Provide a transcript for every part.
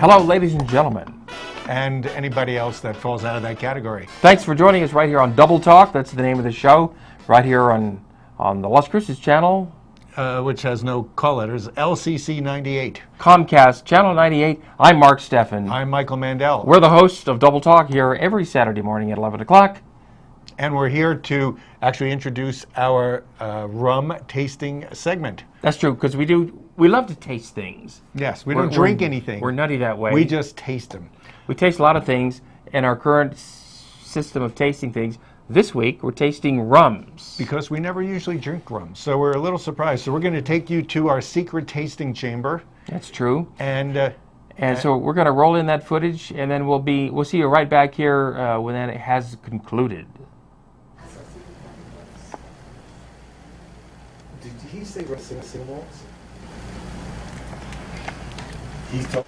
Hello, ladies and gentlemen. And anybody else that falls out of that category. Thanks for joining us right here on Double Talk. That's the name of the show, right here on the Las Cruces channel. Which has no call letters, LCC 98. Comcast, Channel 98. I'm Mark Steffen. I'm Michael Mandel. We're the hosts of Double Talk here every Saturday morning at 11 o'clock. And we're here to actually introduce our rum tasting segment. That's true, because we love to taste things. Yes, we don't drink anything. We're nutty that way. We just taste them. We taste a lot of things, and our current system of tasting things, this week we're tasting rums. Because we never usually drink rum, so we're a little surprised. So we're going to take you to our secret tasting chamber. That's true. And so we're going to roll in that footage, and then we'll see you right back here when that has concluded. Did he say symbols?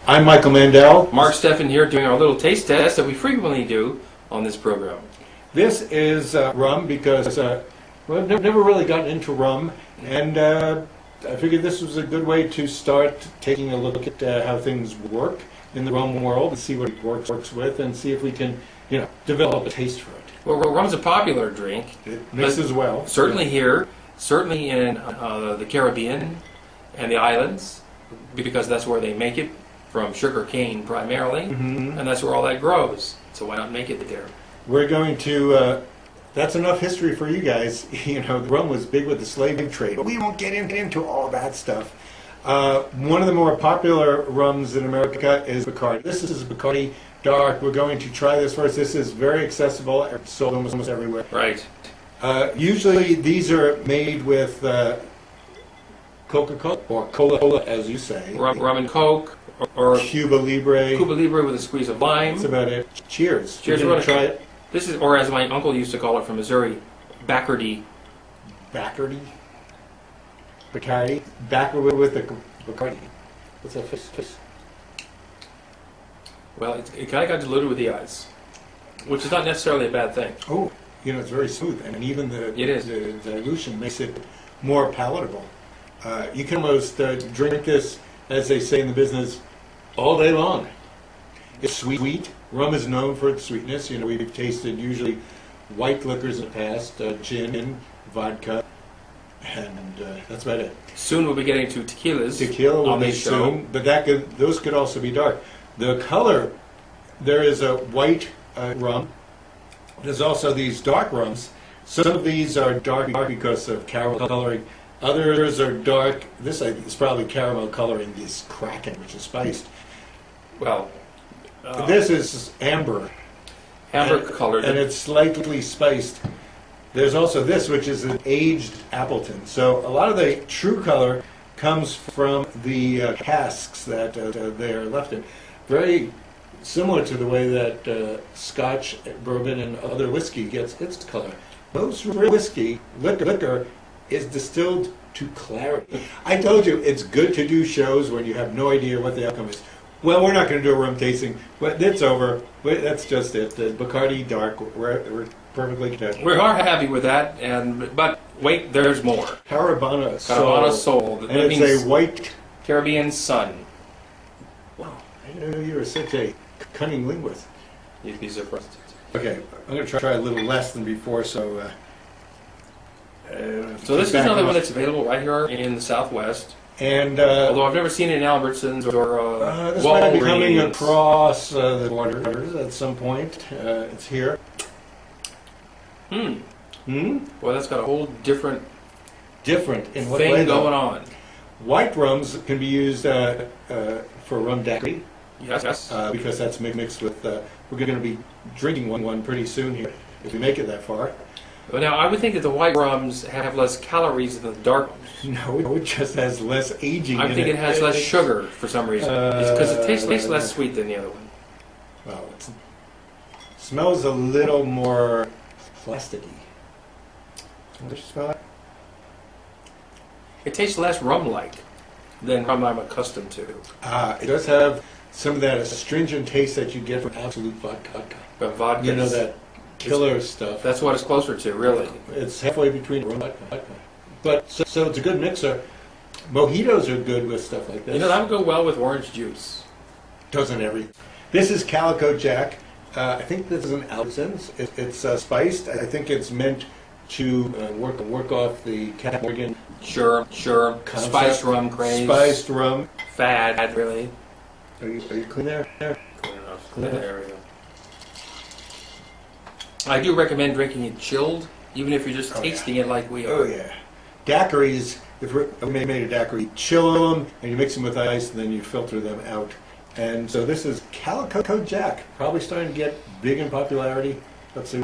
I'm Michael Mandel. Mark Steffen here doing our little taste test that we frequently do on this program. This is rum because we've never really gotten into rum, and I figured this was a good way to start taking a look at how things work in the rum world and see what it works with, and see if we can, develop a taste for it. Well, rum's a popular drink. It mixes well. Certainly here, certainly in the Caribbean and the islands, because that's where they make it, from sugar cane primarily, and that's where all that grows. So why not make it there? We're going to, that's enough history for you guys. The rum was big with the slave trade, but we won't get into all that stuff. One of the more popular rums in America is Bacardi. This is Bacardi Dark. We're going to try this first. This is very accessible, sold almost everywhere. Right. Usually these are made with Coca-Cola, or Cola as you say. Rum and Coke, or Cuba Libre. Cuba Libre with a squeeze of lime. That's about it. Cheers. Cheers. We're going to try it. This is, or as my uncle used to call it from Missouri, Bacardi. Bacardi? Bacardi? Bacardi with the Bacardi. What's that fish? Well, it kind of got diluted with the ice, which is not necessarily a bad thing. Oh, it's very smooth, and even the dilution makes it more palatable. You can almost drink this, as they say in the business, all day long. It's sweet. Rum is known for its sweetness. We've tasted usually white liquors in the past, gin, vodka, and that's about it. Soon we'll be getting to tequilas. Tequila will on be this show. soon, but those could also be dark. The color, there is a white rum. There's also these dark rums. Some of these are dark because of caramel coloring. Others are dark. This is probably caramel coloring, this Kraken, which is spiced. Well, this is amber. Amber colored. And it's slightly spiced. There's also this, which is an aged Appleton. So a lot of the true color comes from the casks that they are left in. Very similar to the way that Scotch, bourbon, and other whiskey gets its color. Most whiskey, liquor, is distilled to clarity. I told you it's good to do shows when you have no idea what the outcome is. Well, we're not going to do a rum tasting, but it's over. That's just it. Bacardi Dark, we're perfectly content. We are happy with that, but wait, there's more. Carabana Sol. And it's a white Caribbean sun. Wow, I didn't know you were such a cunning linguist. You'd be surprised. Okay, I'm going to try a little less than before, so... So this is another one that's available right here in the Southwest. And although I've never seen it in Albertsons or this might be coming across the borders at some point. It's here. Well, that's got a whole different in what thing way, going on. White rums can be used for rum daiquiri. Yes. Because that's mixed with. We're going to be drinking one pretty soon here, if we make it that far. But now, I would think that the white rums have less calories than the dark ones. No, it just has less aging. I think it has less sugar for some reason. Because it tastes less sweet than the other one. Well, it smells a little more plasticky. What you smell like? It tastes less rum-like than rum I'm accustomed to. It does have some of that astringent taste that you get from Absolute vodka. But vodka, that killer stuff. That's what it's closer to, really. It's halfway between rum and vodka. But so it's a good mixer. Mojitos are good with stuff like this. That would go well with orange juice. doesn't everything. This is Calico Jack. I think this is an Albertsons. It's spiced. I think it's meant to work off the Captain Morgan. Sure. Concept. Spiced rum craze. Spiced rum. Fad, really. Are you clean there? Clean enough. There we go. I do recommend drinking it chilled, even if you're just tasting it like we are. Oh yeah. Daiquiris, if we made a daiquiri, chill them and you mix them with ice and then you filter them out. And so this is Calico Jack, probably starting to get big in popularity. Let's see.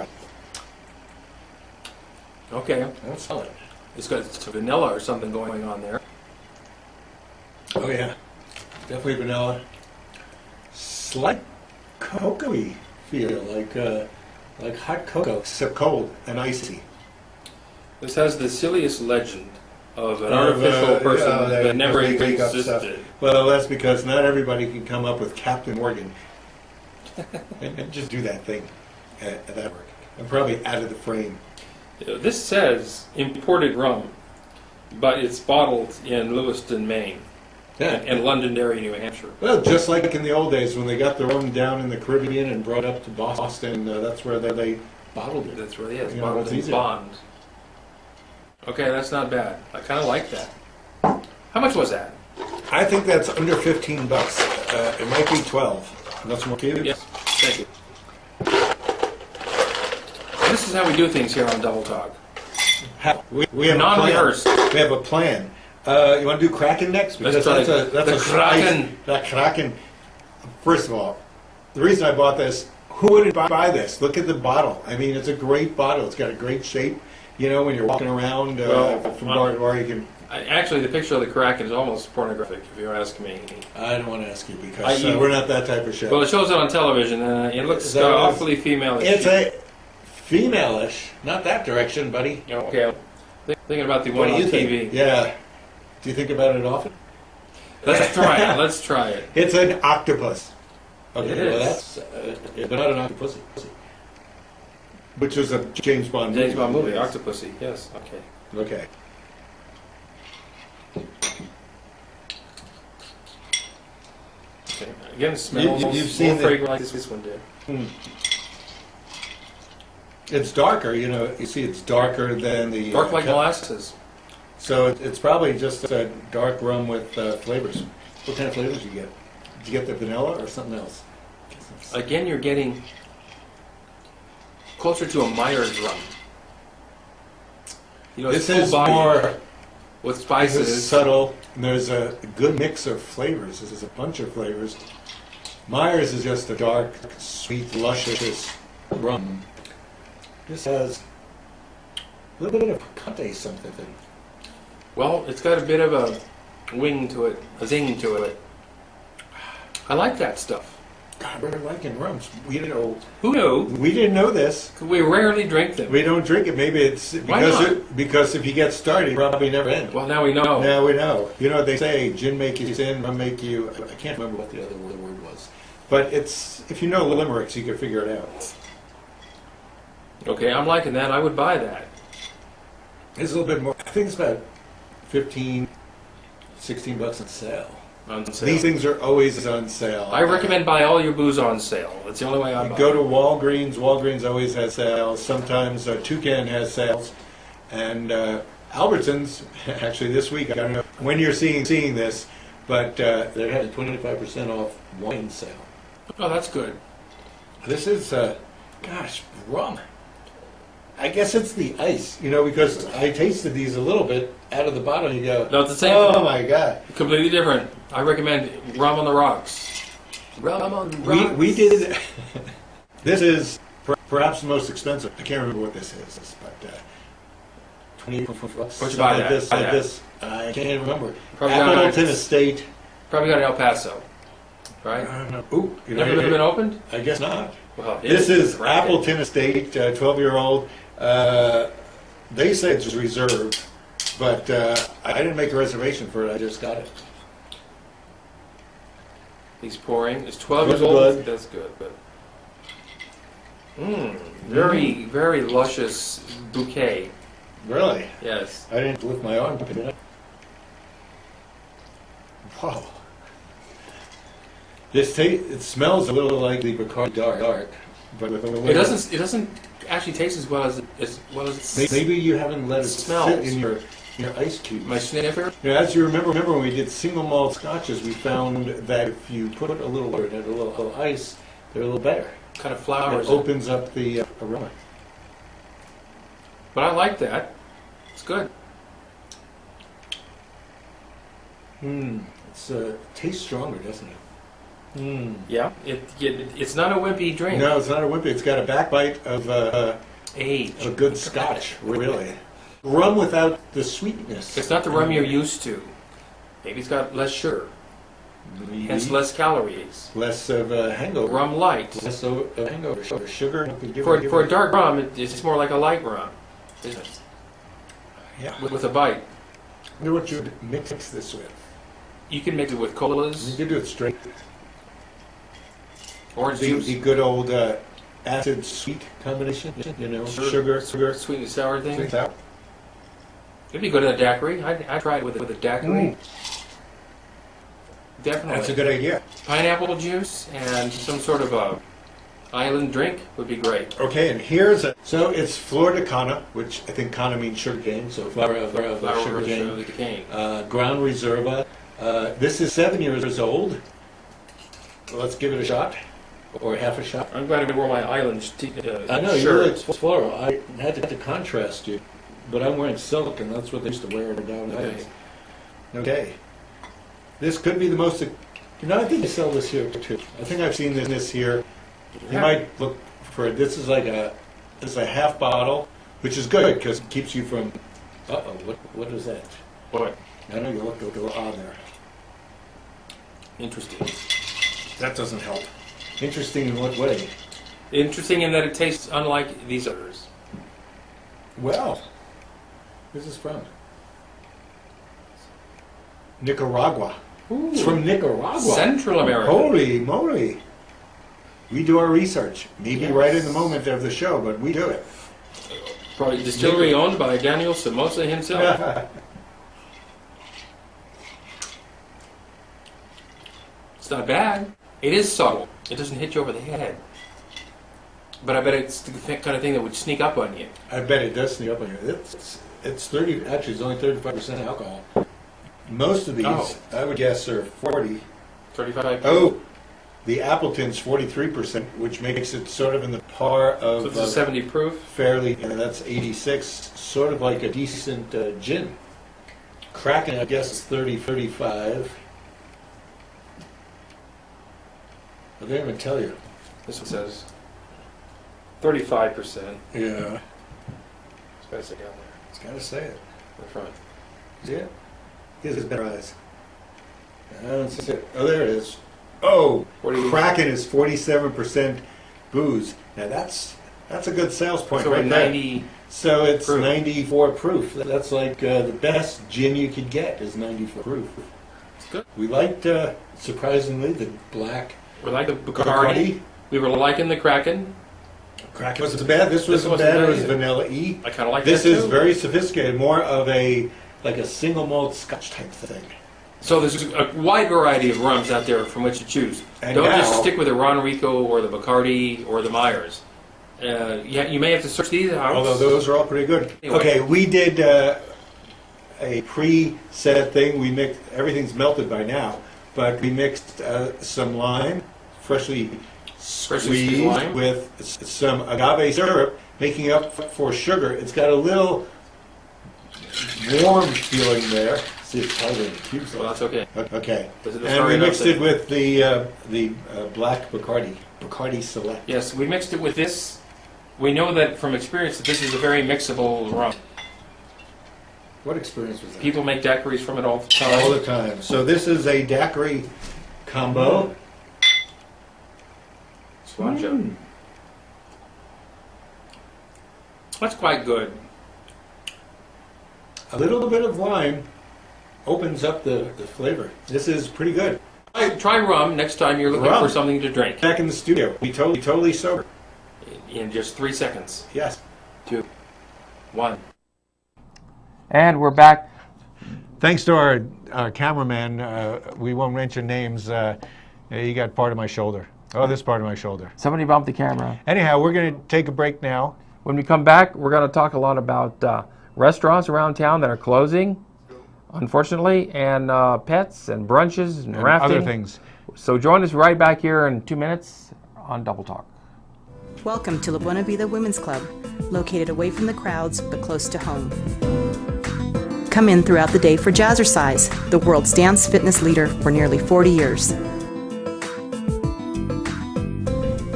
Okay. That's solid. It's got some vanilla or something going on there. Oh yeah, definitely vanilla. Slight cocoa-y feel, like hot cocoa, except cold and icy. This has the silliest legend of an artificial person that never existed. Well, that's because not everybody can come up with Captain Morgan and just do that thing at that work. I'm probably out of the frame. This says imported rum, but it's bottled in Lewiston, Maine, and Londonderry, New Hampshire. Well, just like in the old days when they got the rum down in the Caribbean and brought up to Boston, that's where they bottled it. That's where it is, You know, bottled it's in easier. bond. Okay, that's not bad. I kind of like that. How much was that? I think that's under $15. It might be 12. That's more to you? Yes, thank you. This is how we do things here on Double Talk. We have Non-rehearsed. a plan. We have a plan. You want to do Kraken next? Let's try the Kraken. That Kraken. First of all, the reason I bought this, who wouldn't buy this? Look at the bottle. I mean, it's a great bottle. It's got a great shape. You know, when you're walking around from bar to bar, you can... Actually, the picture of the Kraken is almost pornographic, if you ask me. I don't want to ask you because we're not that type of show. Well, it shows it on television, and it looks awfully female. It's a female-ish. Not that direction, buddy. Okay, I'm thinking about the one on TV. Think? Yeah. Do you think about it often? Let's try it. Let's try it. It's an octopus. Okay, It well is. that's but not an octopus. Which is a James Bond movie. James Bond movie, Octopussy. Yes. Okay. Okay. Okay. Again, it smells You've seen more fragrant like this one did. It's darker, you know. You see, it's darker than the Dark like molasses. So it's probably just a dark rum with flavors. What kind of flavors did you get? Did you get the vanilla or something else? Again, you're getting closer to a Myers rum. You know, This it's is full body more. with This is spices. subtle, and there's a good mix of flavors. This is a bunch of flavors. Myers is just a dark, sweet, luscious rum. This has a little bit of picante something. Well, it's got a bit of a wing to it, a zing to it. I like that stuff. God, we're liking rums. We didn't know. Who knew? We didn't know this. We rarely drink them. We don't drink it. Maybe it's Why not? because if you get started, you probably never end. Well, now we know. Now we know. You know what they say? Gin make you sin, rum make you. I can't remember what the other word was. But it's if you know limericks, you can figure it out. Okay, I'm liking that. I would buy that. It's a little bit more. I think it's about 15, 16 bucks on sale. On sale. These things are always on sale. I recommend buy all your booze on sale. That's the only way I buy. Go to Walgreens. Walgreens always has sales. Sometimes Toucan has sales. And Albertsons, actually this week, I don't know when you're seeing this, but they're having 25% off wine sale. Oh, that's good. This is, gosh, rum. I guess it's the ice, you know, because I tasted these a little bit out of the bottle and you go, No, it's the same. oh my God. Completely different. I recommend rum on the rocks. Rum on the rocks. We did, this is perhaps the most expensive. I can't remember what this is, but 20 bucks. What'd you buy that? This, I can't remember. Probably got Appleton it. Estate. Probably got in El Paso, right? Ooh, you know, Never been opened? I guess not. Well, This is Kraken. Appleton Estate, 12-year-old. They say it's reserved, but I didn't make a reservation for it. I just got it. He's pouring. It's 12 years Blood. old. That's good, but very, very luscious bouquet. Really? Yes. I didn't lift my arm to pick it up. Wow. It smells a little like the Bacardi Dark, but with a little. It doesn't actually taste as well as it Maybe you haven't let it smells. sit in your ice cube. My sniffer. As you remember when we did single malt scotches, we found that if you put a little water and a little ice, they're a little better. Kind of It flowers. opens up the aroma. But I like that. It's good. It's tastes stronger, doesn't it? Yeah. It's not a wimpy drink. No, it's not a wimpy. It's got a backbite of Age. a good scotch, really. Rum without the sweetness. It's not the rum you're used to. Maybe it's got less sugar, hence less calories. Less of a hangover. Rum light. Less of a hangover. Sugar. For a dark rum, it's more like a light rum, isn't it? Yeah. With a bite. I wonder what you would mix this with. You can mix it with You colas, could do it straight. orange juice, The good old acid sweet combination. You know, sugar. sweet and sour thing. Sweet sour. It'd be good in a daiquiri. I tried with a daiquiri. Definitely. That's a good idea. Pineapple juice and some sort of a island drink would be great. Okay, and so it's Flor de Cana, which I think Cana means sugar cane, so flower of sugar cane. of the cane. Ground Reserva. This is 7 years old. Let's give it a shot, or half a shot. I'm glad I wore my island I know, you shirt. look floral. I had to contrast you, but I'm wearing silk, and that's what they used to wear nowadays. Okay. This could be the most... I think they sell this here, too. I think I've seen this here. You might look for it. This is a half bottle, which is good, because it keeps you from... Uh-oh, what is that? What? I know you look a little odd there. Interesting. That doesn't help. Interesting in what way? Interesting in that it tastes unlike these others. Well, where's this from? Nicaragua. Ooh. It's from Nicaragua. Central America. Holy moly. We do our research. Maybe Yes. right in the moment of the show, but we do it. Probably distillery owned by Daniel Somoza himself. It's not bad. It is subtle. It doesn't hit you over the head. But I bet it's the kind of thing that would sneak up on you. I bet it does sneak up on you. It's 30, actually it's only 35% alcohol. Most of these, I would guess, are 40. 35. Oh, the Appleton's 43%, which makes it sort of in the par of... So this is 70 proof. Fairly, and that's 86, sort of like a decent gin. Kraken, I guess, is 30, 35. I didn't even tell you. This one says 35%. Yeah. It's got to say down there It's got to say it. in the front. See it? He has better eyes. I don't see it. Oh, there it is. Oh, Kraken is 47% booze. Now that's a good sales point So right at there. 90 So it's proof. 94 proof. That's like the best gin you could get is 94 proof. It's good. We liked, surprisingly, the black We like the Bacardi. We were liking the Kraken. Kraken wasn't bad. This wasn't wasn't bad. It bad was either. vanilla E. I kind of like This that is too. very sophisticated, more of a single malt Scotch type thing. So there's a wide variety of rums out there from which to choose. And Don't now- just stick with the Ron Rico or the Bacardi or the Myers. You may have to search these out. Although those are all pretty good. Anyway. Okay, we did a pre-set thing. We mixed, everything's melted by now, but we mixed some lime, freshly squeezed, lime. with some agave syrup, making up for sugar. It's got a little warm feeling there. See, it's tighter in the cubes. Well, that's okay. Okay, It's and sorry we enough mixed that- it with the black Bacardi Select. Yes, we mixed it with this. We know that from experience that this is a very mixable rum. What experience was that? People make daiquiris from it all the time. All the time. So this is a daiquiri combo. Sláinte. That's quite good. A little bit of lime opens up the flavor. This is pretty good. Try rum next time you're looking Rum. for something to drink. Back in the studio, we totally sober. In just 3 seconds. Yes. 2, 1. And we're back. Thanks to our cameraman, we won't mention names. Yeah, you got part of my shoulder. Oh, this part of my shoulder. Somebody bumped the camera. Anyhow, we're going to take a break now. When we come back, we're going to talk a lot about restaurants around town that are closing, unfortunately, and pets and brunches and rafting. Other things. So join us right back here in 2 minutes on Double Talk. Welcome to La Buena Vida Women's Club, located away from the crowds but close to home. Come in throughout the day for Jazzercise, the world's dance fitness leader for nearly 40 years.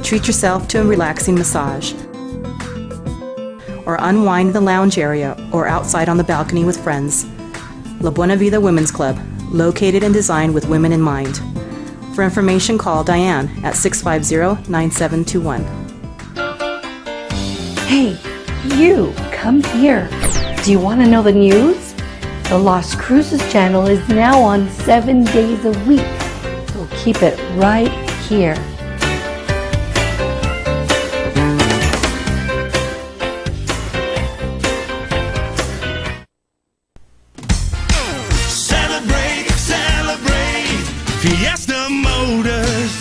Treat yourself to a relaxing massage, or unwind in the lounge area or outside on the balcony with friends. La Buena Vida Women's Club, located and designed with women in mind. For information, call Diane at 650-9721. Hey, you, come here. Do you want to know the news? The Lost Cruises channel is now on 7 days a week, so keep it right here. Celebrate, celebrate, Fiesta Motors.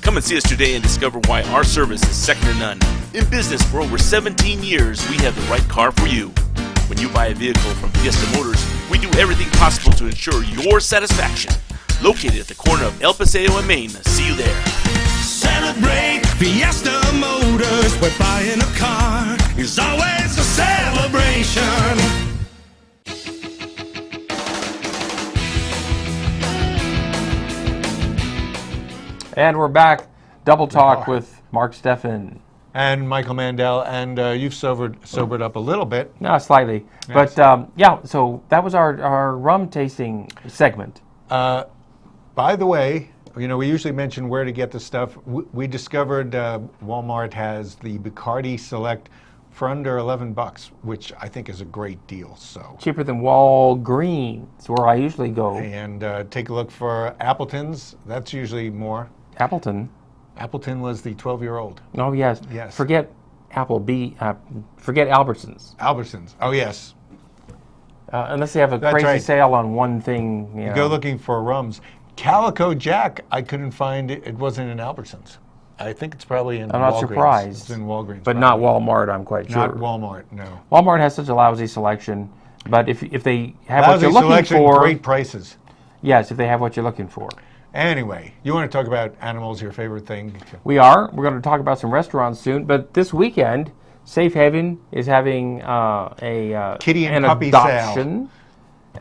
Come and see us today and discover why our service is second to none. In business for over 17 years, we have the right car for you. When you buy a vehicle from Fiesta Motors, we do everything possible to ensure your satisfaction. Located at the corner of El Paseo and Main. See you there. Celebrate, Fiesta Motors, where buying a car is always a celebration. And we're back. Double Talk with Mark Steffen. And Michael Mandel, and you've sobered up a little bit. No, slightly. Yes. But yeah, so that was our rum tasting segment. By the way, you know, we usually mention where to get the stuff. We discovered Walmart has the Bacardi Select for under $11, which I think is a great deal. So Cheaper than Walgreens, where I usually go. and take a look for Appleton's. That's usually more. Appleton. Appleton was the 12-year-old. Oh, yes. Yes. Forget forget Albertsons. Albertsons. Oh yes. Unless they have a That's crazy right. sale on one thing. You You know. go looking for rums. Calico Jack, I couldn't find it. It wasn't in Albertsons. I think it's probably in I'm not Walgreens. surprised. It's in Walgreens. But not Walmart, I'm quite sure. Not Walmart, no. Walmart has such a lousy selection. But if they have what Lousy you're looking selection, for, great prices. yes, if they have what you're looking for. Anyway, you want to talk about animals, your favorite thing? We are. We're going to talk about some restaurants soon. But this weekend, Safe Haven is having a Kitty and an puppy sale. adoption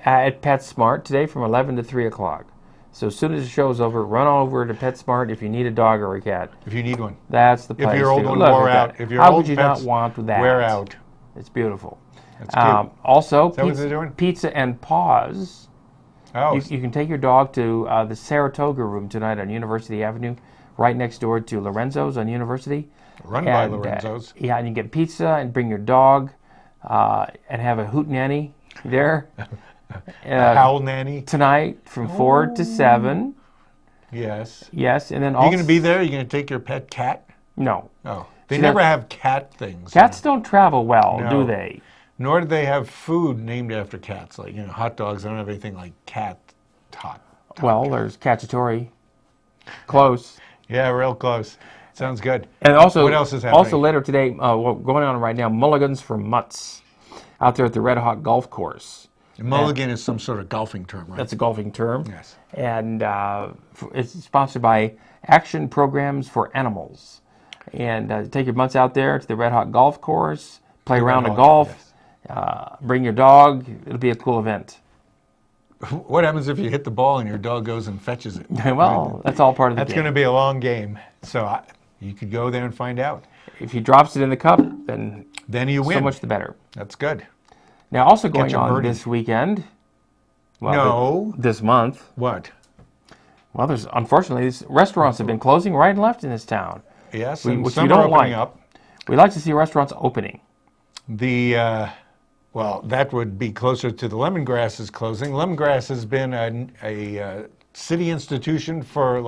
at PetSmart today from 11 to 3 o'clock. So as soon as the show's over, run over to PetSmart if you need a dog or a cat. If you need one. That's the place. If your old to one look wore at out. that. If your How old would you pets not want that? wear out. It's beautiful. That's cute. Also, that what they're doing? Pizza and Paws. Oh, You can take your dog to the Saratoga Room tonight on University Avenue, right next door to Lorenzo's on University. run by And, Lorenzo's. yeah, and you get pizza and bring your dog and have a hoot nanny there. Howl nanny. Tonight from 4 to 7. Yes. Yes, and then You also... going to be there? You going to take your pet cat? No. Oh. They See, never that- have cat things. Cats don't travel well, No. do they? Nor do they have food named after cats. Like, you know, hot dogs. They don't have anything like cat hot. Well, there's Cacciatore. Close. Yeah, real close. Sounds good. And also, What else is happening? Also later today, what's going on right now, Mulligans for Mutts out there at the Red Hot Golf Course. Mulligan is some sort of golfing term, right? That's a golfing term. Yes. And it's sponsored by Action Programs for Animals. And take your mutts out there to the Red Hot Golf Course, play a round of golf, bring your dog. It'll be a cool event. What happens if you hit the ball and your dog goes and fetches it? Well, that's all part of the That's game. going to be a long game. So you could go there and find out. If he drops it in the cup, then you win. so much the better. That's good. Now, also going Catch a on birdie. this weekend. Well, No. This month. What? Well, unfortunately, these restaurants have been closing right and left in this town. Yes, which and we some don't are opening like. up. We like to see restaurants opening. Well, that would be closer to the Lemongrass is closing. Lemongrass has been a city institution for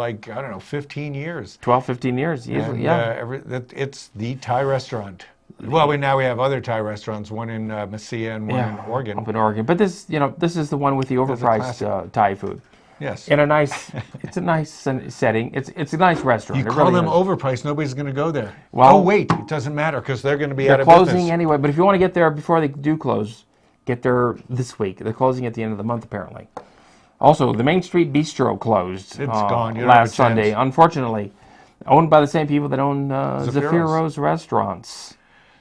15 years. 12, 15 years, easily, And, yeah. it's the Thai restaurant. Well, now we have other Thai restaurants, one in Mesilla and one in Oregon. Up in Oregon. But this is the one with the overpriced classic. Thai food. Yes. in a nice, it's a nice setting. It's a nice restaurant. You It call really them is. overpriced, nobody's going to go there. Well- oh, wait, it doesn't matter because they're going to be out They're of closing business. anyway, but if you want to get there before they do close, get there this week. They're closing at the end of the month, apparently. Also, the Main Street Bistro closed It's gone. You don't have a last Sunday, chance. unfortunately. Owned by the same people that own Zaffiro's. Zaffiro's restaurants.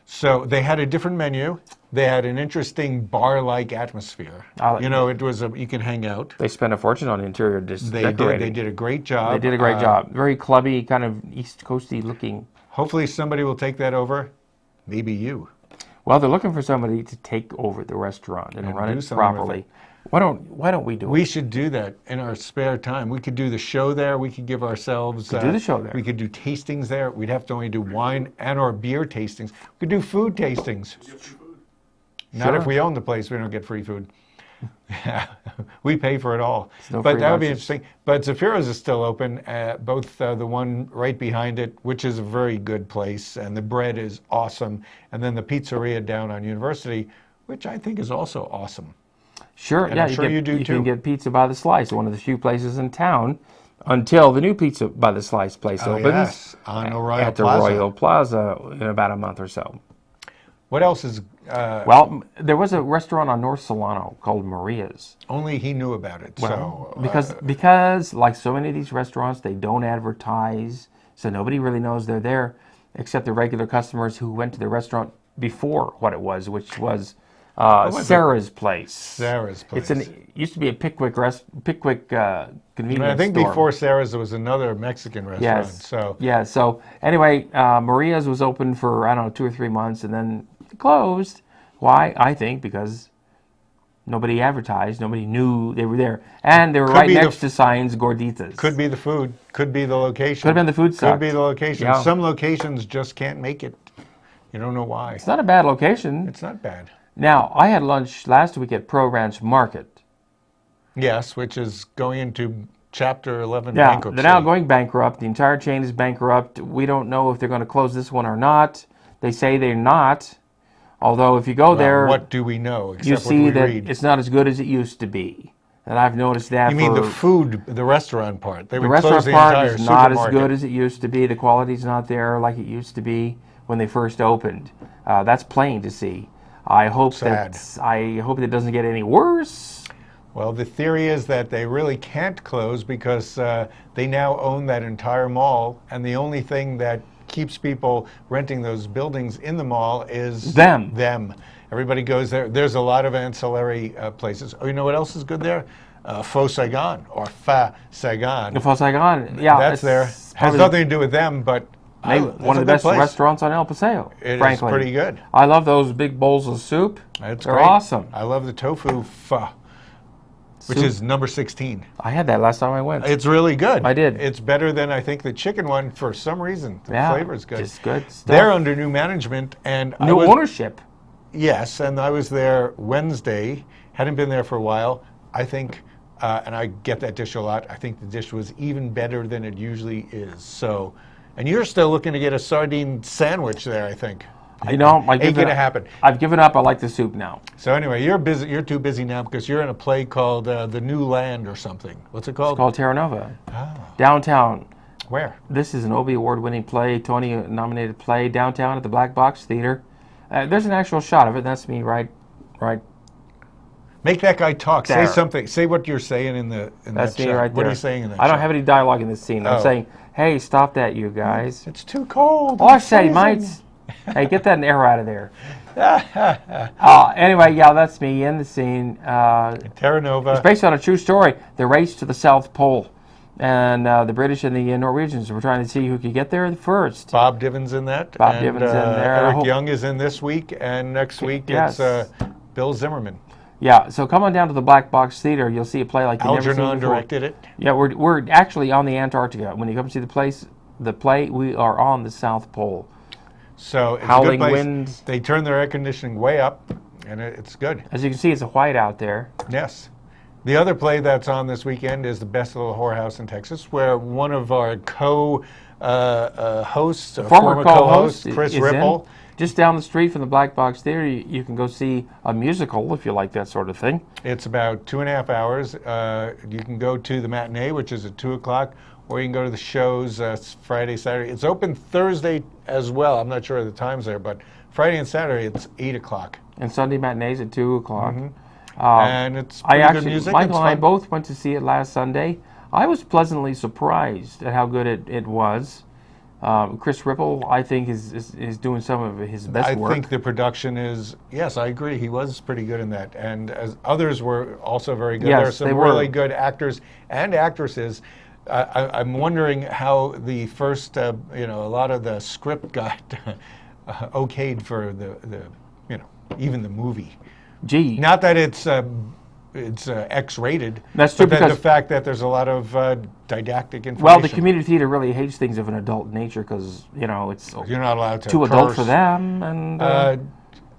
So they had a different menu. They had an interesting bar-like atmosphere. You know, it was you can hang out. They spent a fortune on interior decorating. They did a great job. They did a great job. Very clubby, kind of East Coasty looking. Hopefully somebody will take that over. Maybe you. Well, they're looking for somebody to take over the restaurant and run do it something with properly. Why don't we do it? We should do that in our spare time. We could do the show there. We could give ourselves... do the show there. We could do tastings there. We'd have to only do wine and or beer tastings. We could do food tastings. Not Sure. if we own the place. We don't get free food. We pay for it all. No But free that would be lunches. interesting. But Zaffiro's is still open. Both the one right behind it, which is a very good place, and the bread is awesome. And then the pizzeria down on University, which I think is also awesome. Sure, And yeah, I'm sure you do you too. can get pizza by the slice, one of the few places in town, until the new pizza by the slice place Oh, opens yes, on Arroyo at the Plaza. Royal Plaza in about a month or so. What else is... Well, there was a restaurant on North Solano called Maria's. only he knew about it. Well, so because like so many of these restaurants, they don't advertise, so nobody really knows they're there, except the regular customers who went to the restaurant before what it was, which was Sarah's Place. Sarah's Place. It used to be a Pickwick convenience I think store. before Sarah's there was another Mexican restaurant. Yes. So Yeah. So anyway, Maria's was open for I don't know 2 or 3 months, and then closed. Why? I think because nobody advertised, nobody knew they were there, and they were right be next to signs Gorditas. could be the food, could be the location. Could have been the food Could sucked. be the location. Yeah. Some locations just can't make it. You don't know why. It's not a bad location. It's not bad. Now I had lunch last week at Pro Ranch Market. Yes, which is going into Chapter 11 Yeah, bankruptcy. they're now going bankrupt. The entire chain is bankrupt. We don't know if they're going to close this one or not. They say they're not. Although if you go Well, there, what do we know except you what see we that read? it's not as good as it used to be. And I've noticed that. You mean for the food, the restaurant part? They the would close restaurant the part entire is not as supermarket. good as it used to be. The quality's not there like it used to be when they first opened. That's plain to see. I hope Sad. that doesn't get any worse. Well, the theory is that they really can't close because they now own that entire mall, and the only thing that keeps people renting those buildings in the mall is Them. Everybody goes there. There's a lot of ancillary places. Oh, you know what else is good there? Faux Saigon or Fa Saigon. The Faux Saigon, yeah, That's it's there. Has probably nothing to do with them, but maybe that's one a of the good best place. restaurants on El Paseo. It is frankly. pretty good. I love those big bowls of soup. It's They're great. awesome. I love the tofu pho, which Soup. is number 16. I had that last time I went. It's really good. I did. It's better than I think the chicken one for some reason. The Yeah, flavor is good. just good stuff. They're under new management and I New was, ownership. Yes, and I was there Wednesday. Hadn't been there for a while. I think, and I get that dish a lot. I think the dish was even better than it usually is. So, and you're still looking to get a sardine sandwich there, I think. You know, Ain't gonna happen. I've given up. I like the soup now. So anyway, you're busy. You're too busy now because you're in a play called The New Land or something. What's it called? It's called Terra Nova. Ah. Downtown. Where? This is an Obie Award-winning play, Tony-nominated play, downtown at the Black Box Theater. There's an actual shot of it. That's me right. Make that guy talk. There. Say something. Say what you're saying in that That's me shot. right there. What are you saying in that I don't shot? have any dialogue in this scene. I'm Oh. saying, hey, stop that, you guys. It's too cold. Oh, I It's say, freezing. mates. Hey, get that arrow out of there. Anyway, yeah, that's me in the scene. Terra Nova. It's based on a true story, the race to the South Pole. And the British and the Norwegians were trying to see who could get there first. Bob Divins in that. Bob and, Divins in there. I Eric hope- Young is in this week, and next week Yes. it's Bill Zimmerman. Yeah, so come on down to the Black Box Theater. You'll see a play like you've never seen Algernon before. directed it. Yeah, we're actually on the Antarctica. When you come see the play, we are on the South Pole. So it's Howling a good place. winds. They turn their air conditioning way up, and it's good. As you can see, it's a white out there. Yes. The other play that's on this weekend is The Best Little Whorehouse in Texas, where one of our co-hosts, Former co-host Chris is Ripple. in. Just down the street from the Black Box Theater, you can go see a musical if you like that sort of thing. It's about 2.5 hours. You can go to the matinee, which is at 2 o'clock, or you can go to the shows Friday, Saturday. It's open Thursday as well. I'm not sure of the times there, but Friday and Saturday it's 8 o'clock. And Sunday matinees at 2 o'clock. And it's pretty good music. Michael it's and I fun. both went to see it last Sunday. I was pleasantly surprised at how good it was. Chris Ripple, I think, is doing some of his best work. I think the production is, yes, I agree. He was pretty good in that. And as others were also very good. Yes, there are some they were. really good actors and actresses. I'm wondering how the first, a lot of the script got okayed for the even the movie. Gee. Not that it's X-rated. That's true, but then because the fact that there's a lot of didactic information. well, the community theater really hates things of an adult nature because you're not allowed to too curse. adult for them, and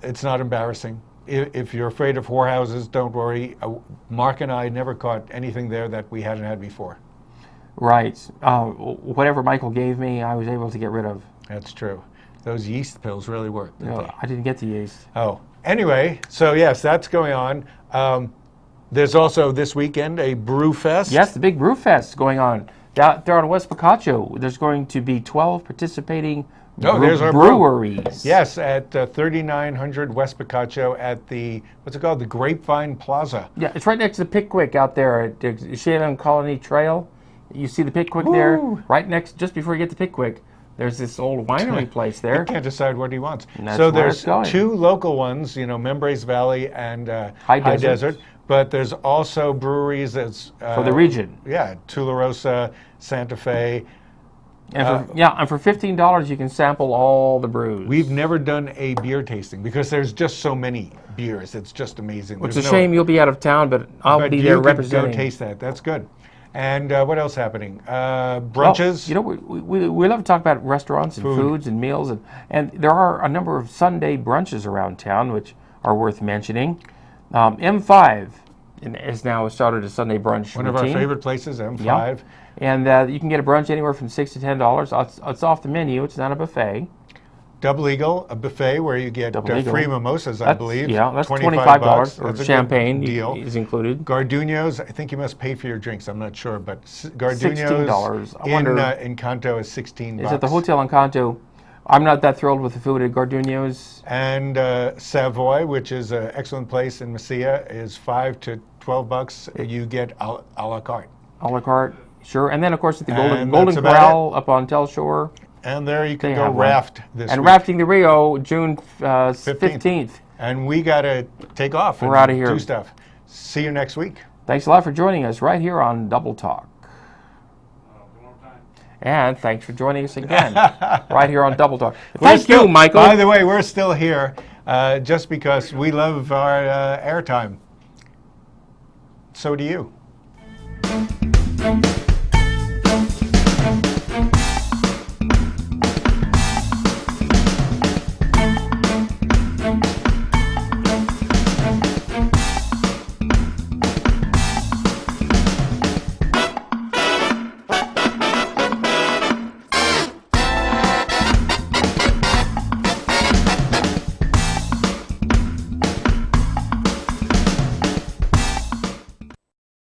it's not embarrassing. If you're afraid of whorehouses, don't worry. Mark and I never caught anything there that we hadn't had before. right. Whatever Michael gave me, I was able to get rid of. That's true. Those yeast pills really worked. Didn't they? I didn't get the yeast. Oh, anyway, so yes, that's going on. There's also this weekend a brew fest. Yes, the big brew fest going on. There on West Picacho, there's going to be 12 participating there's our breweries. Yes, at 3900 West Picacho at the, what's it called, the Grapevine Plaza. Yeah, it's right next to Pickwick out there at Shannon Colony Trail. You see the Pickwick there? Right next, just before you get to Pickwick, there's this old winery place there. He can't decide what he wants. And that's so where there's it's going. 2 local ones, Membres Valley and High Desert. But there's also breweries that's For the region. Yeah, Tularosa, Santa Fe. And for $15 you can sample all the brews. We've never done a beer tasting because there's just so many beers. It's just amazing. It's a shame you'll be out of town, but I'll be there representing. Go taste that. That's good. And what else happening? Brunches. Well, we love to talk about restaurants and foods and meals, and there are a number of Sunday brunches around town which are worth mentioning. M5 has now started a Sunday brunch One routine. of our favorite places, M5. Yep. And you can get a brunch anywhere from $6 to $10. It's off the menu. It's not a buffet. Double Eagle, a buffet where you get free mimosas, I believe. Yeah, that's $25. Or champagne is included. Garduño's, I think you must pay for your drinks. I'm not sure, but Garduño's $16. I wonder, in Encanto is $16. Is at the Hotel Encanto. I'm not that thrilled with the food at Garduño's. And Savoy, which is an excellent place in Mesilla, is $5 to $12. You get a la carte. A la carte, sure. And then, of course, at the Golden that's about Corral up on Tell Shore. And there you can go raft this and week. Rafting the Rio, June 15th. And we got to take off. We're out of here. Do stuff. See you next week. Thanks a lot for joining us right here on Double Talk. And thanks for joining us again right here on Double Talk. Thank you, Michael. By the way, we're still here just because we love our airtime. So do you.